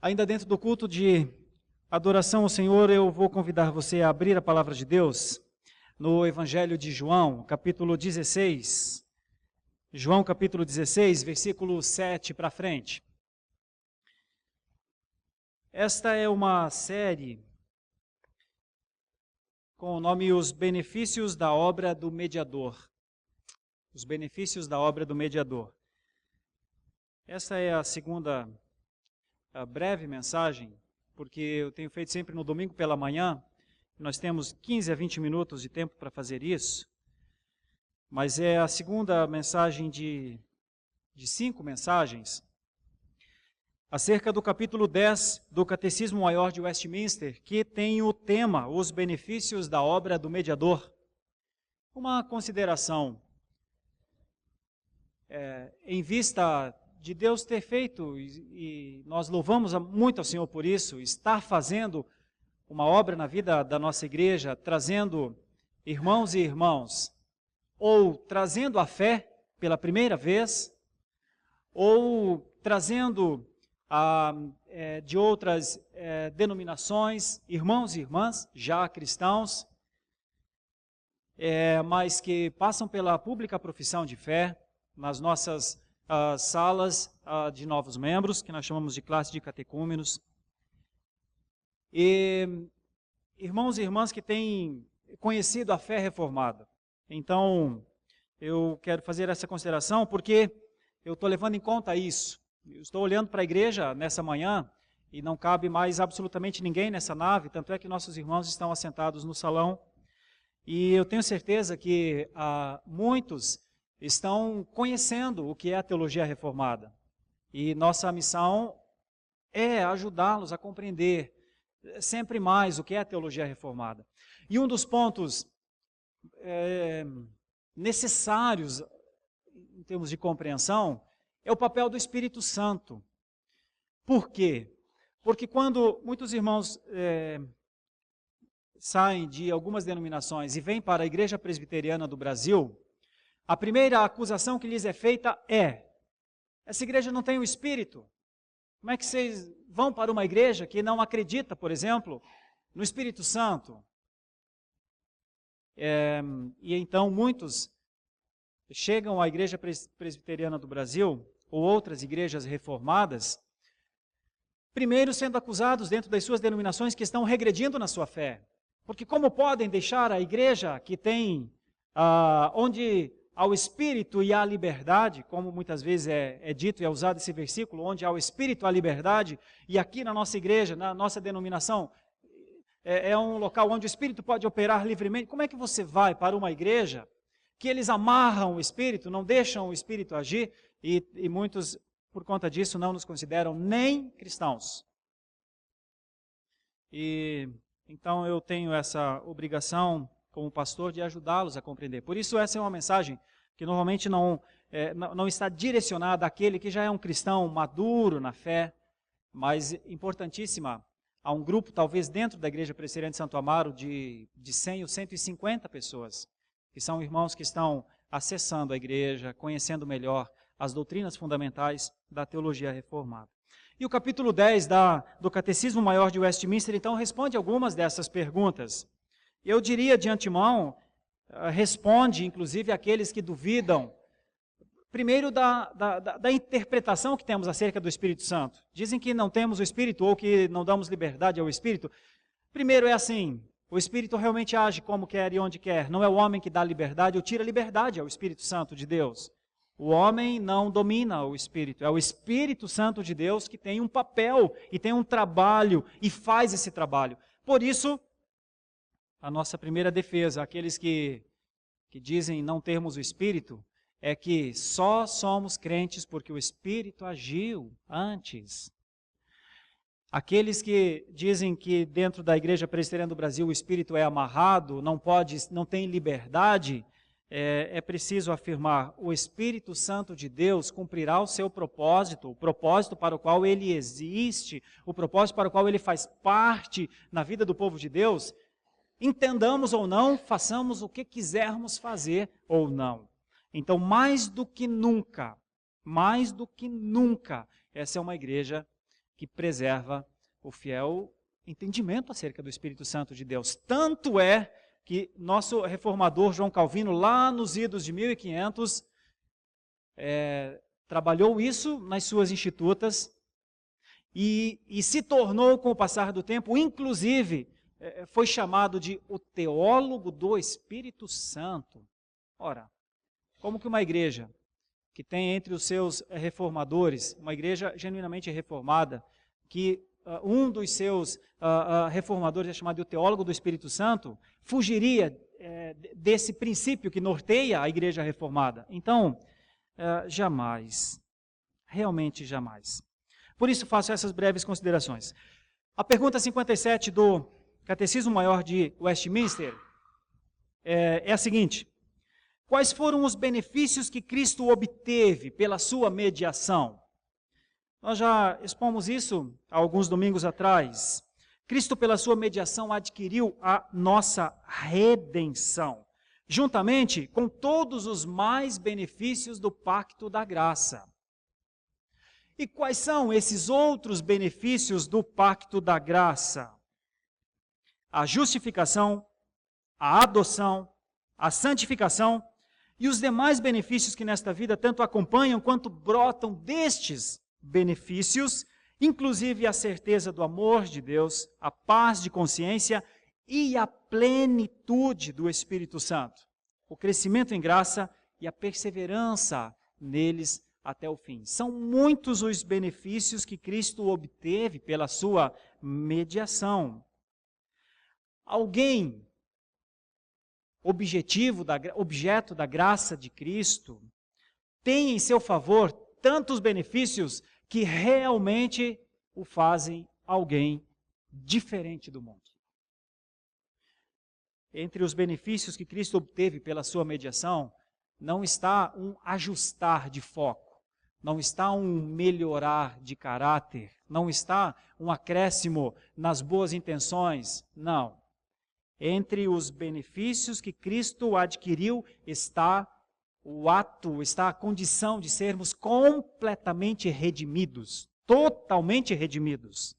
Ainda dentro do culto de adoração ao Senhor, eu vou convidar você a abrir a palavra de Deus no Evangelho de João, capítulo 16. João, capítulo 16, versículo 7 para frente. Esta é uma série com o nome Os Benefícios da Obra do Mediador. Os Benefícios da Obra do Mediador. Essa é a segunda breve mensagem, porque eu tenho feito sempre no domingo pela manhã. Nós temos 15 a 20 minutos de tempo para fazer isso, mas é a segunda mensagem de 5 mensagens acerca do capítulo 10 do Catecismo Maior de Westminster, que tem o tema Os Benefícios da Obra do Mediador. Uma consideração em vista de Deus ter feito, e nós louvamos muito ao Senhor por isso, estar fazendo uma obra na vida da nossa igreja, trazendo irmãos e irmãs, ou trazendo a fé pela primeira vez, ou trazendo de outras denominações, irmãos e irmãs, já cristãos, mas que passam pela pública profissão de fé, nas nossas salas de novos membros, que nós chamamos de classe de catecúmenos, e irmãos e irmãs que têm conhecido a fé reformada. Então, eu quero fazer essa consideração porque eu estou levando em conta isso. Eu estou olhando para a igreja nessa manhã e não cabe mais absolutamente ninguém nessa nave, tanto é que nossos irmãos estão assentados no salão, e eu tenho certeza que muitos estão conhecendo o que é a teologia reformada. E nossa missão é ajudá-los a compreender sempre mais o que é a teologia reformada. E um dos pontos necessários em termos de compreensão é o papel do Espírito Santo. Por quê? Porque quando muitos irmãos saem de algumas denominações e vêm para a Igreja Presbiteriana do Brasil, a primeira acusação que lhes é feita é: essa igreja não tem o Espírito. Como é que vocês vão para uma igreja que não acredita, por exemplo, no Espírito Santo? E então muitos chegam à Igreja Presbiteriana do Brasil, ou outras igrejas reformadas, primeiro sendo acusados dentro das suas denominações que estão regredindo na sua fé. Porque como podem deixar a igreja que tem, onde ao Espírito e à liberdade, como muitas vezes é dito e é usado esse versículo, onde há o Espírito e a liberdade, e aqui na nossa igreja, na nossa denominação, é um local onde o Espírito pode operar livremente. Como é que você vai para uma igreja que eles amarram o Espírito, não deixam o Espírito agir, e muitos, por conta disso, não nos consideram nem cristãos? E então eu tenho essa obrigação como pastor, de ajudá-los a compreender. Por isso essa é uma mensagem que normalmente não está direcionada àquele que já é um cristão maduro na fé, mas importantíssima a um grupo, talvez dentro da Igreja Presbiteriana de Santo Amaro, de 100 ou 150 pessoas, que são irmãos que estão acessando a igreja, conhecendo melhor as doutrinas fundamentais da teologia reformada. E o capítulo 10 do Catecismo Maior de Westminster, então, responde algumas dessas perguntas. Eu diria de antemão, responde inclusive àqueles que duvidam, primeiro da interpretação que temos acerca do Espírito Santo. Dizem que não temos o Espírito ou que não damos liberdade ao Espírito. Primeiro é assim, o Espírito realmente age como quer e onde quer. Não é o homem que dá liberdade ou tira liberdade ao Espírito Santo de Deus. O homem não domina o Espírito, é o Espírito Santo de Deus que tem um papel e tem um trabalho e faz esse trabalho. Por isso, a nossa primeira defesa, aqueles que dizem não termos o Espírito, é que só somos crentes porque o Espírito agiu antes. Aqueles que dizem que dentro da Igreja Presbiteriana do Brasil o Espírito é amarrado, não tem liberdade, é preciso afirmar: o Espírito Santo de Deus cumprirá o seu propósito, o propósito para o qual ele existe, o propósito para o qual ele faz parte na vida do povo de Deus. Entendamos ou não, façamos o que quisermos fazer ou não. Então, mais do que nunca, essa é uma igreja que preserva o fiel entendimento acerca do Espírito Santo de Deus. Tanto é que nosso reformador João Calvino, lá nos idos de 1500, trabalhou isso nas suas institutas e se tornou, com o passar do tempo, inclusive, foi chamado de o teólogo do Espírito Santo. Ora, como que uma igreja que tem entre os seus reformadores, uma igreja genuinamente reformada, que um dos seus reformadores é chamado de o teólogo do Espírito Santo, fugiria desse princípio que norteia a igreja reformada? Então, jamais, realmente jamais. Por isso faço essas breves considerações. A pergunta 57 do Catecismo Maior de Westminster é a seguinte: quais foram os benefícios que Cristo obteve pela sua mediação? Nós já expomos isso há alguns domingos atrás. Cristo, pela sua mediação, adquiriu a nossa redenção, juntamente com todos os mais benefícios do pacto da graça. E quais são esses outros benefícios do pacto da graça? A justificação, a adoção, a santificação e os demais benefícios que nesta vida tanto acompanham quanto brotam destes benefícios, inclusive a certeza do amor de Deus, a paz de consciência e a plenitude do Espírito Santo, o crescimento em graça e a perseverança neles até o fim. São muitos os benefícios que Cristo obteve pela sua mediação. Alguém objeto da graça de Cristo tem em seu favor tantos benefícios que realmente o fazem alguém diferente do mundo. Entre os benefícios que Cristo obteve pela sua mediação, não está um ajustar de foco, não está um melhorar de caráter, não está um acréscimo nas boas intenções, não. Entre os benefícios que Cristo adquiriu está o ato, está a condição de sermos completamente redimidos, totalmente redimidos.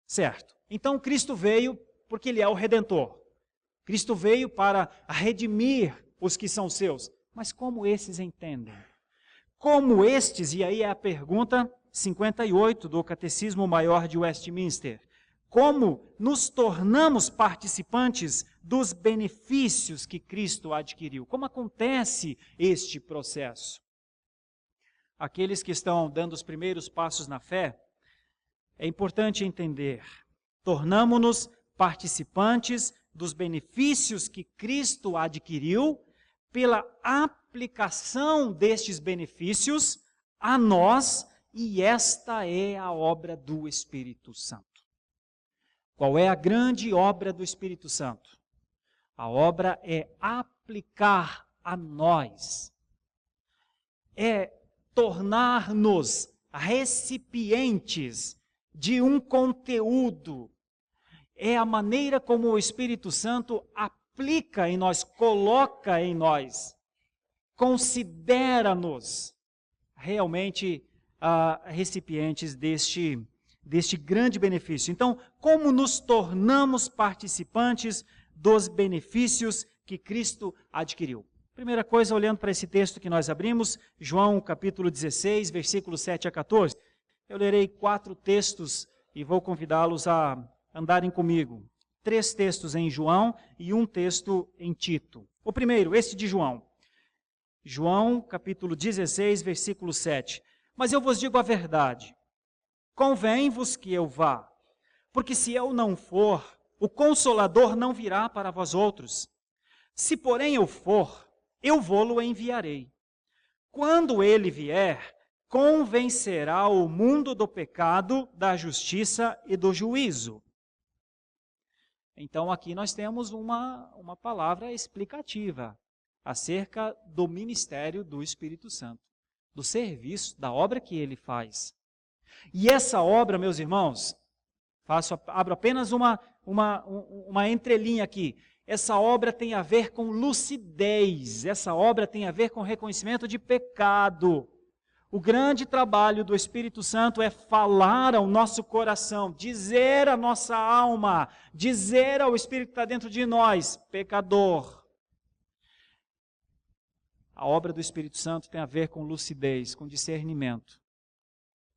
Certo? Então Cristo veio porque Ele é o Redentor. Cristo veio para redimir os que são seus. Mas como esses entendem? Como estes, e aí é a pergunta 58 do Catecismo Maior de Westminster, como nos tornamos participantes dos benefícios que Cristo adquiriu? Como acontece este processo? Aqueles que estão dando os primeiros passos na fé, é importante entender, tornamo-nos participantes dos benefícios que Cristo adquiriu pela aplicação destes benefícios a nós, e esta é a obra do Espírito Santo. Qual é a grande obra do Espírito Santo? A obra é aplicar a nós, é tornar-nos recipientes de um conteúdo, é a maneira como o Espírito Santo aplica em nós, coloca em nós, considera-nos realmente recipientes deste grande benefício. Então, como nos tornamos participantes dos benefícios que Cristo adquiriu? Primeira coisa, olhando para esse texto que nós abrimos, João capítulo 16, versículos 7 a 14, eu lerei 4 textos e vou convidá-los a andarem comigo. 3 textos em João e 1 texto em Tito. O primeiro, este de João. João capítulo 16, versículo 7. Mas eu vos digo a verdade, convém-vos que eu vá, porque se eu não for, o Consolador não virá para vós outros. Se porém eu for, eu vô-lo enviarei. Quando ele vier, convencerá o mundo do pecado, da justiça e do juízo. Então aqui nós temos uma palavra explicativa acerca do ministério do Espírito Santo, do serviço, da obra que ele faz. E essa obra, meus irmãos, abro apenas uma entrelinha aqui. Essa obra tem a ver com lucidez, essa obra tem a ver com reconhecimento de pecado. O grande trabalho do Espírito Santo é falar ao nosso coração, dizer à nossa alma, dizer ao Espírito que está dentro de nós, pecador. A obra do Espírito Santo tem a ver com lucidez, com discernimento.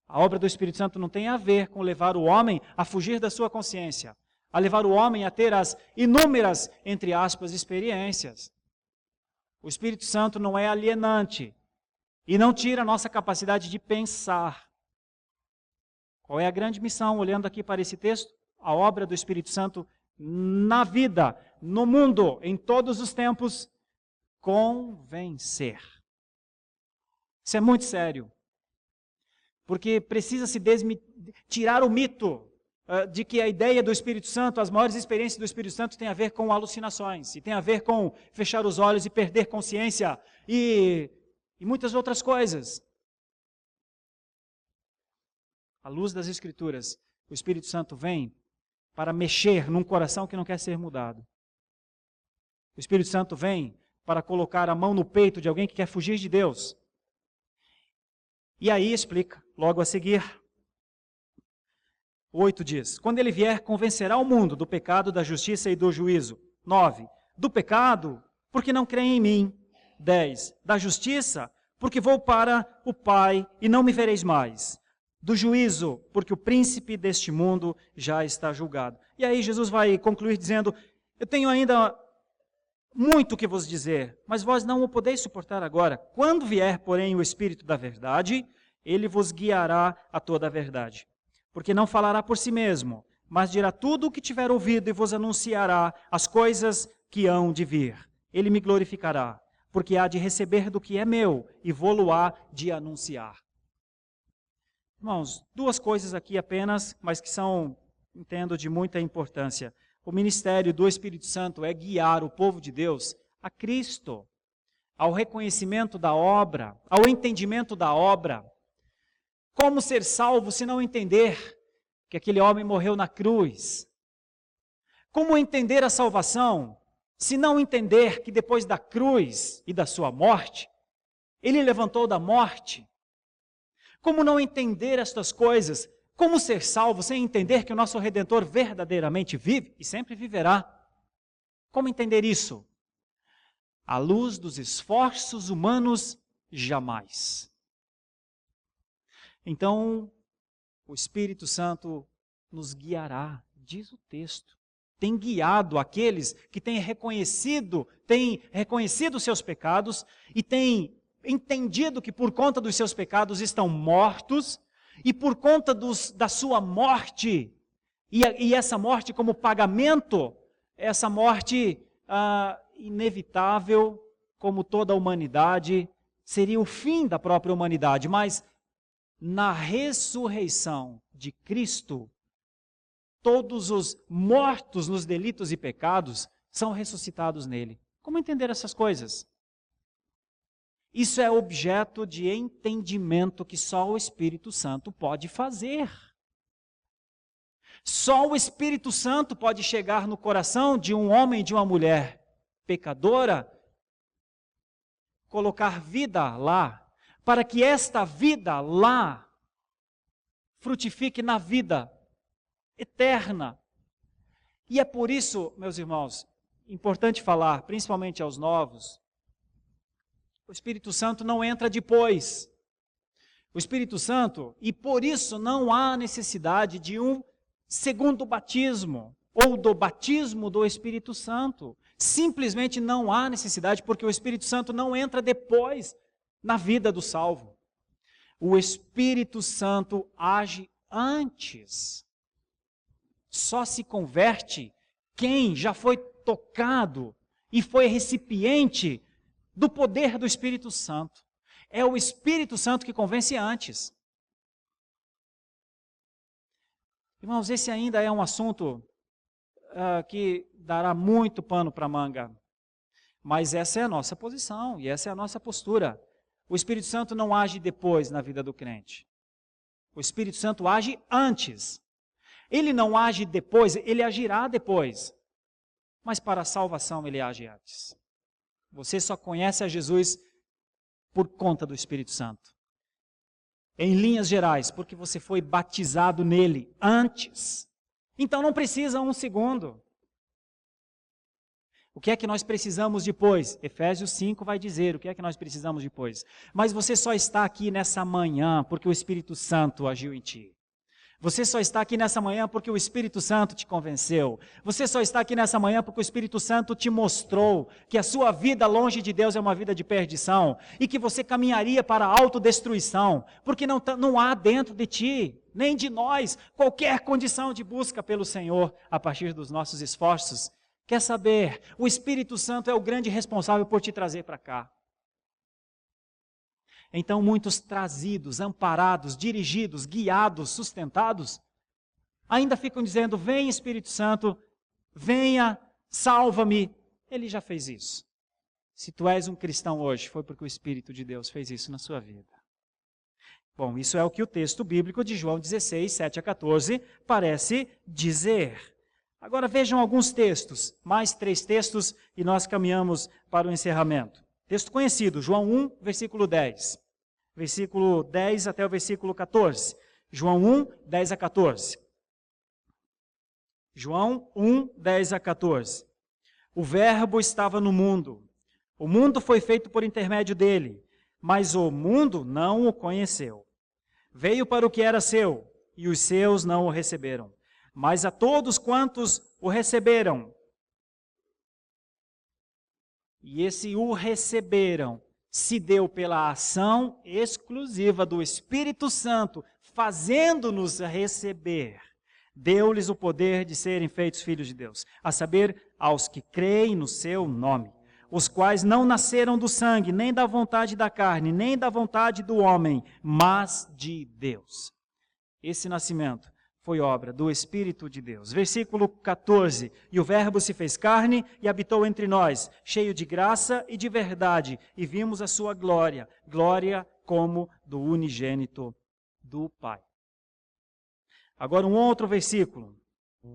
A obra do Espírito Santo não tem a ver com levar o homem a fugir da sua consciência, a levar o homem a ter as inúmeras, entre aspas, experiências. O Espírito Santo não é alienante e não tira a nossa capacidade de pensar. Qual é a grande missão, olhando aqui para esse texto? A obra do Espírito Santo na vida, no mundo, em todos os tempos, convencer. Isso é muito sério. Porque precisa se tirar o mito de que a ideia do Espírito Santo, as maiores experiências do Espírito Santo tem a ver com alucinações, e tem a ver com fechar os olhos e perder consciência, e muitas outras coisas. À luz das Escrituras, o Espírito Santo vem para mexer num coração que não quer ser mudado. O Espírito Santo vem para colocar a mão no peito de alguém que quer fugir de Deus. E aí explica, logo a seguir, 8 diz, quando ele vier, convencerá o mundo do pecado, da justiça e do juízo. 9, do pecado, porque não creem em mim. 10, da justiça, porque vou para o Pai e não me vereis mais. Do juízo, porque o príncipe deste mundo já está julgado. E aí Jesus vai concluir dizendo, eu tenho ainda muito que vos dizer, mas vós não o podeis suportar agora. Quando vier, porém, o Espírito da verdade, ele vos guiará a toda a verdade. Porque não falará por si mesmo, mas dirá tudo o que tiver ouvido e vos anunciará as coisas que hão de vir. Ele me glorificará, porque há de receber do que é meu e vô-lo-á de anunciar. Irmãos, 2 coisas aqui apenas, mas que são, entendo, de muita importância. O ministério do Espírito Santo é guiar o povo de Deus a Cristo, ao reconhecimento da obra, ao entendimento da obra. Como ser salvo se não entender que aquele homem morreu na cruz? Como entender a salvação se não entender que depois da cruz e da sua morte, ele levantou da morte? Como não entender estas coisas? Como ser salvo sem entender que o nosso Redentor verdadeiramente vive e sempre viverá? Como entender isso? À luz dos esforços humanos, jamais. Então, o Espírito Santo nos guiará, diz o texto. Tem guiado aqueles que têm reconhecido seus pecados e têm entendido que por conta dos seus pecados estão mortos e por conta da sua morte, e essa morte como pagamento, essa morte inevitável, como toda a humanidade, seria o fim da própria humanidade, mas na ressurreição de Cristo, todos os mortos nos delitos e pecados são ressuscitados nele. Como entender essas coisas? Isso é objeto de entendimento que só o Espírito Santo pode fazer. Só o Espírito Santo pode chegar no coração de um homem e de uma mulher pecadora, colocar vida lá, para que esta vida lá frutifique na vida eterna. E é por isso, meus irmãos, importante falar, principalmente aos novos, o Espírito Santo não entra depois. O Espírito Santo, e por isso não há necessidade de um segundo batismo, ou do batismo do Espírito Santo. Simplesmente não há necessidade, porque o Espírito Santo não entra depois na vida do salvo. O Espírito Santo age antes. Só se converte quem já foi tocado e foi recipiente do poder do Espírito Santo. É o Espírito Santo que convence antes. Irmãos, esse ainda é um assunto que dará muito pano para manga. Mas essa é a nossa posição e essa é a nossa postura. O Espírito Santo não age depois na vida do crente. O Espírito Santo age antes. Ele não age depois, ele agirá depois. Mas para a salvação ele age antes. Você só conhece a Jesus por conta do Espírito Santo. Em linhas gerais, porque você foi batizado nele antes. Então não precisa um segundo. O que é que nós precisamos depois? Efésios 5 vai dizer o que é que nós precisamos depois. Mas você só está aqui nessa manhã porque o Espírito Santo agiu em ti. Você só está aqui nessa manhã porque o Espírito Santo te convenceu. Você só está aqui nessa manhã porque o Espírito Santo te mostrou que a sua vida longe de Deus é uma vida de perdição e que você caminharia para a autodestruição, porque não há dentro de ti, nem de nós, qualquer condição de busca pelo Senhor a partir dos nossos esforços. Quer saber? O Espírito Santo é o grande responsável por te trazer para cá. Então muitos trazidos, amparados, dirigidos, guiados, sustentados, ainda ficam dizendo, vem Espírito Santo, venha, salva-me. Ele já fez isso. Se tu és um cristão hoje, foi porque o Espírito de Deus fez isso na sua vida. Bom, isso é o que o texto bíblico de João 16, 7 a 14 parece dizer. Agora vejam alguns textos, mais 3 textos e nós caminhamos para o encerramento. Texto conhecido, João 1, versículo 10. Versículo 10 até o versículo 14. João 1, 10 a 14. João 1, 10 a 14. O Verbo estava no mundo. O mundo foi feito por intermédio dele, mas o mundo não o conheceu. Veio para o que era seu, e os seus não o receberam. Mas a todos quantos o receberam, e esse o receberam, se deu pela ação exclusiva do Espírito Santo, fazendo-nos receber. Deu-lhes o poder de serem feitos filhos de Deus, a saber, aos que creem no seu nome, os quais não nasceram do sangue, nem da vontade da carne, nem da vontade do homem, mas de Deus. Esse nascimento foi obra do Espírito de Deus. Versículo 14. E o Verbo se fez carne e habitou entre nós, cheio de graça e de verdade, e vimos a sua glória, glória como do unigênito do Pai. Agora um outro versículo.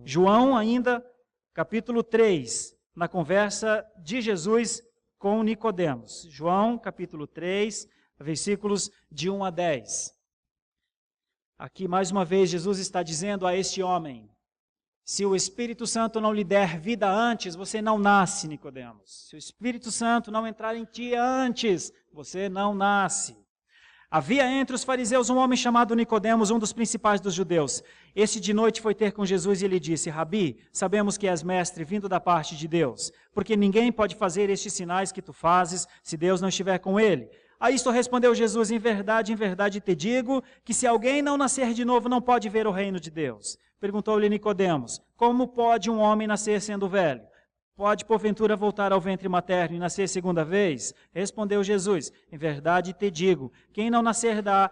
João ainda, capítulo 3, na conversa de Jesus com Nicodemos. João, capítulo 3, versículos de 1 a 10. Aqui, mais uma vez, Jesus está dizendo a este homem, se o Espírito Santo não lhe der vida antes, você não nasce, Nicodemos. Se o Espírito Santo não entrar em ti antes, você não nasce. Havia entre os fariseus um homem chamado Nicodemos, um dos principais dos judeus. Este de noite foi ter com Jesus e lhe disse, Rabi, sabemos que és mestre vindo da parte de Deus, porque ninguém pode fazer estes sinais que tu fazes se Deus não estiver com ele. A isto respondeu Jesus, em verdade te digo, que se alguém não nascer de novo, não pode ver o reino de Deus. Perguntou-lhe Nicodemos, como pode um homem nascer sendo velho? Pode, porventura, voltar ao ventre materno e nascer segunda vez? Respondeu Jesus, em verdade te digo, quem não nascer da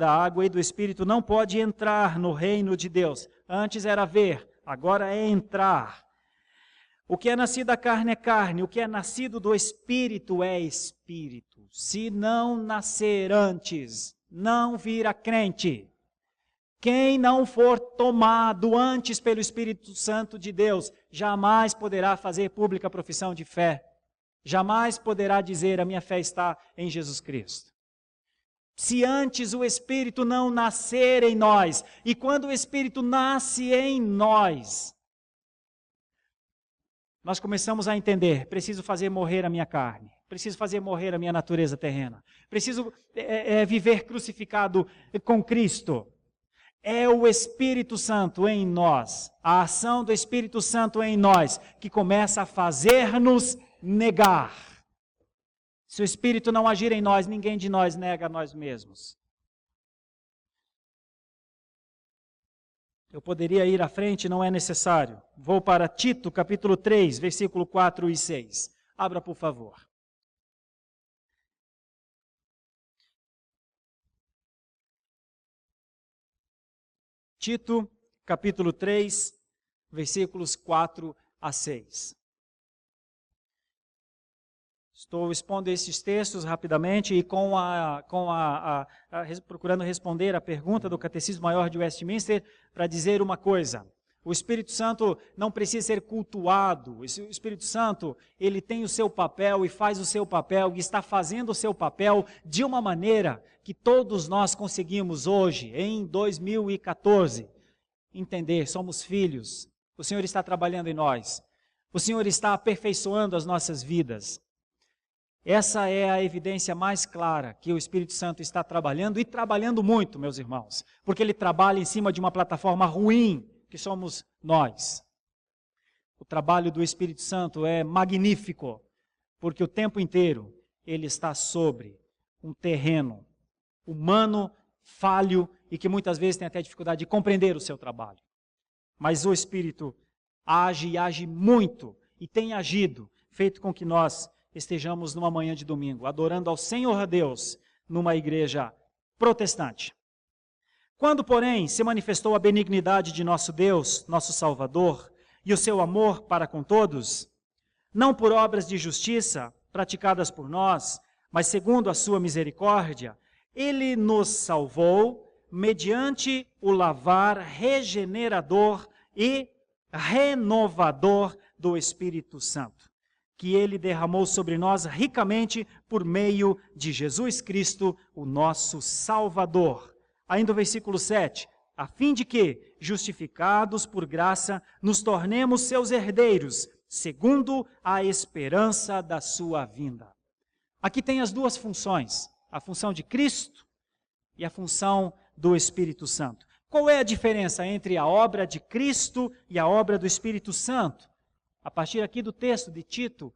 água e do Espírito não pode entrar no reino de Deus. Antes era ver, agora é entrar. O que é nascido da carne é carne, o que é nascido do Espírito é Espírito. Se não nascer antes, não vira crente. Quem não for tomado antes pelo Espírito Santo de Deus, jamais poderá fazer pública profissão de fé. Jamais poderá dizer, a minha fé está em Jesus Cristo. Se antes o Espírito não nascer em nós, e quando o Espírito nasce em nós, nós começamos a entender, preciso fazer morrer a minha carne, preciso fazer morrer a minha natureza terrena, preciso viver crucificado com Cristo. É o Espírito Santo em nós, a ação do Espírito Santo em nós, que começa a fazer-nos negar. Se o Espírito não agir em nós, ninguém de nós nega a nós mesmos. Eu poderia ir à frente, não é necessário. Vou para Tito, capítulo 3, versículo 4 e 6. Abra, por favor. Tito, capítulo 3, versículos 4 a 6. Estou expondo esses textos rapidamente e procurando responder a pergunta do Catecismo Maior de Westminster para dizer uma coisa. O Espírito Santo não precisa ser cultuado. O Espírito Santo, ele tem o seu papel e faz o seu papel e está fazendo o seu papel de uma maneira que todos nós conseguimos hoje, em 2014, entender. Somos filhos. O Senhor está trabalhando em nós. O Senhor está aperfeiçoando as nossas vidas. Essa é a evidência mais clara que o Espírito Santo está trabalhando e trabalhando muito, meus irmãos, porque ele trabalha em cima de uma plataforma ruim, que somos nós. O trabalho do Espírito Santo é magnífico, porque o tempo inteiro ele está sobre um terreno humano, falho e que muitas vezes tem até dificuldade de compreender o seu trabalho. Mas o Espírito age e age muito e tem agido, feito com que nós estejamos numa manhã de domingo, adorando ao Senhor Deus numa igreja protestante. Quando, porém, se manifestou a benignidade de nosso Deus, nosso Salvador, e o seu amor para com todos, não por obras de justiça praticadas por nós, mas segundo a sua misericórdia, ele nos salvou mediante o lavar regenerador e renovador do Espírito Santo, que ele derramou sobre nós ricamente por meio de Jesus Cristo, o nosso Salvador. Ainda o versículo 7, a fim de que, justificados por graça, nos tornemos seus herdeiros, segundo a esperança da sua vinda. Aqui tem as duas funções, a função de Cristo e a função do Espírito Santo. Qual é a diferença entre a obra de Cristo e a obra do Espírito Santo? A partir aqui do texto de Tito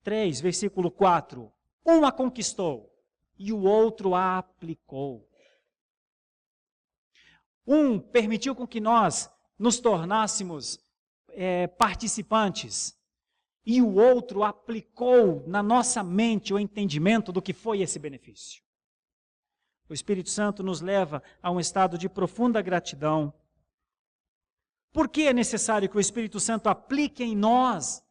3, versículo 4, um a conquistou e o outro a aplicou. Um permitiu com que nós nos tornássemos participantes e o outro aplicou na nossa mente o entendimento do que foi esse benefício. O Espírito Santo nos leva a um estado de profunda gratidão. Por que é necessário que o Espírito Santo aplique em nós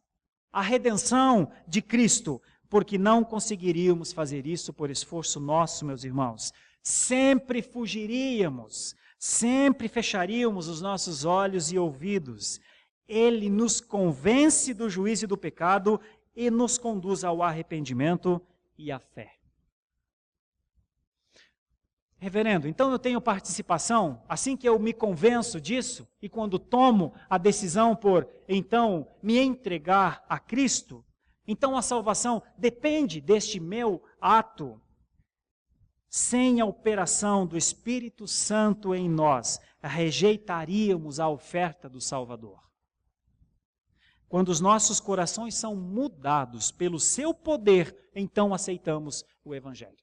a redenção de Cristo? Porque não conseguiríamos fazer isso por esforço nosso, meus irmãos. Sempre fugiríamos, sempre fecharíamos os nossos olhos e ouvidos. Ele nos convence do juízo e do pecado e nos conduz ao arrependimento e à fé. Reverendo, então eu tenho participação, assim que eu me convenço disso, e quando tomo a decisão por, então, me entregar a Cristo, então a salvação depende deste meu ato. Sem a operação do Espírito Santo em nós, rejeitaríamos a oferta do Salvador. Quando os nossos corações são mudados pelo seu poder, então aceitamos o Evangelho.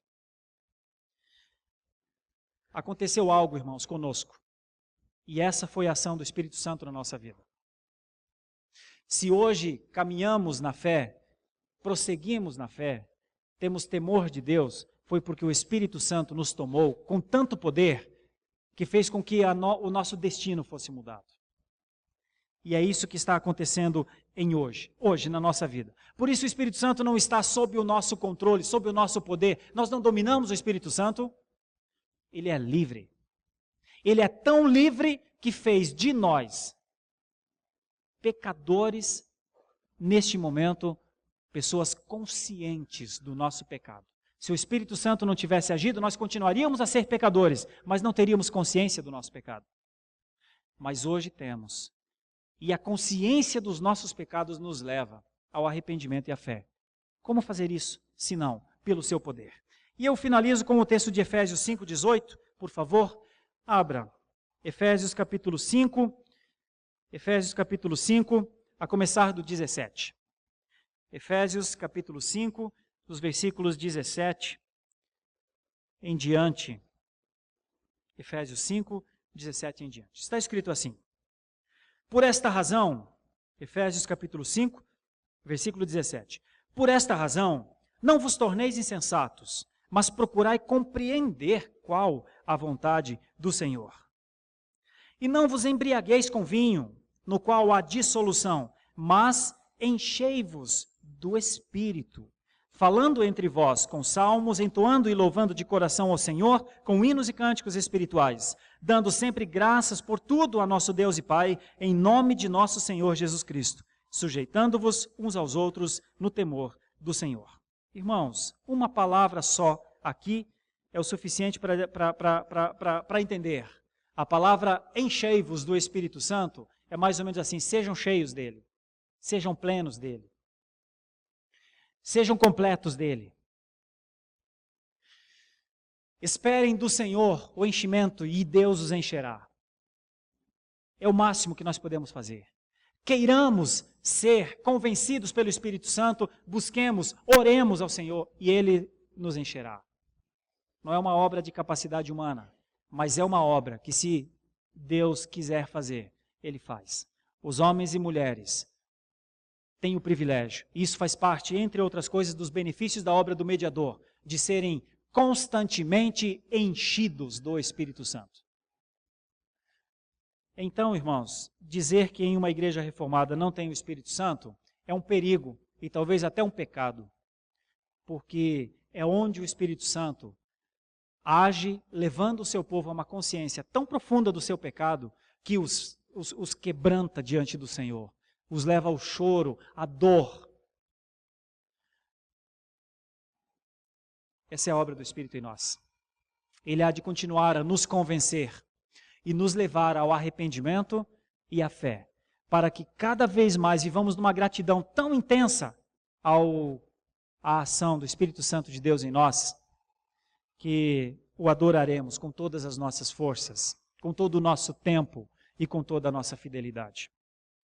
Aconteceu algo, irmãos, conosco. E essa foi a ação do Espírito Santo na nossa vida. Se hoje caminhamos na fé, prosseguimos na fé, temos temor de Deus, foi porque o Espírito Santo nos tomou com tanto poder que fez com que o nosso destino fosse mudado. E é isso que está acontecendo hoje na nossa vida. Por isso o Espírito Santo não está sob o nosso controle, sob o nosso poder. Nós não dominamos o Espírito Santo. Ele é livre. Ele é tão livre que fez de nós, pecadores, neste momento, pessoas conscientes do nosso pecado. Se o Espírito Santo não tivesse agido, nós continuaríamos a ser pecadores, mas não teríamos consciência do nosso pecado. Mas hoje temos. E a consciência dos nossos pecados nos leva ao arrependimento e à fé. Como fazer isso, se não pelo seu poder? E eu finalizo com o texto de Efésios 5:18, por favor, abra. Efésios capítulo 5, a começar do 17. Efésios capítulo 5, dos versículos 17 em diante. Efésios 5, 17 em diante. Está escrito assim: por esta razão, Efésios capítulo 5, versículo 17. Por esta razão, não vos torneis insensatos, mas procurai compreender qual a vontade do Senhor. E não vos embriagueis com vinho, no qual há dissolução, mas enchei-vos do Espírito, falando entre vós com salmos, entoando e louvando de coração ao Senhor, com hinos e cânticos espirituais, dando sempre graças por tudo a nosso Deus e Pai, em nome de nosso Senhor Jesus Cristo, sujeitando-vos uns aos outros no temor do Senhor. Irmãos, uma palavra só aqui é o suficiente para entender. A palavra enchei-vos do Espírito Santo é mais ou menos assim: sejam cheios dele, sejam plenos dele, sejam completos dele. Esperem do Senhor o enchimento e Deus os encherá. É o máximo que nós podemos fazer. Queiramos ser convencidos pelo Espírito Santo, busquemos, oremos ao Senhor e Ele nos encherá. Não é uma obra de capacidade humana, mas é uma obra que, se Deus quiser fazer, Ele faz. Os homens e mulheres têm o privilégio, e isso faz parte, entre outras coisas, dos benefícios da obra do mediador, de serem constantemente enchidos do Espírito Santo. Então, irmãos, dizer que em uma igreja reformada não tem o Espírito Santo é um perigo e talvez até um pecado, porque é onde o Espírito Santo age, levando o seu povo a uma consciência tão profunda do seu pecado que os quebranta diante do Senhor, os leva ao choro, à dor. Essa é a obra do Espírito em nós. Ele há de continuar a nos convencer e nos levar ao arrependimento e à fé, para que cada vez mais vivamos numa gratidão tão intensa à ação do Espírito Santo de Deus em nós, que o adoraremos com todas as nossas forças, com todo o nosso tempo e com toda a nossa fidelidade.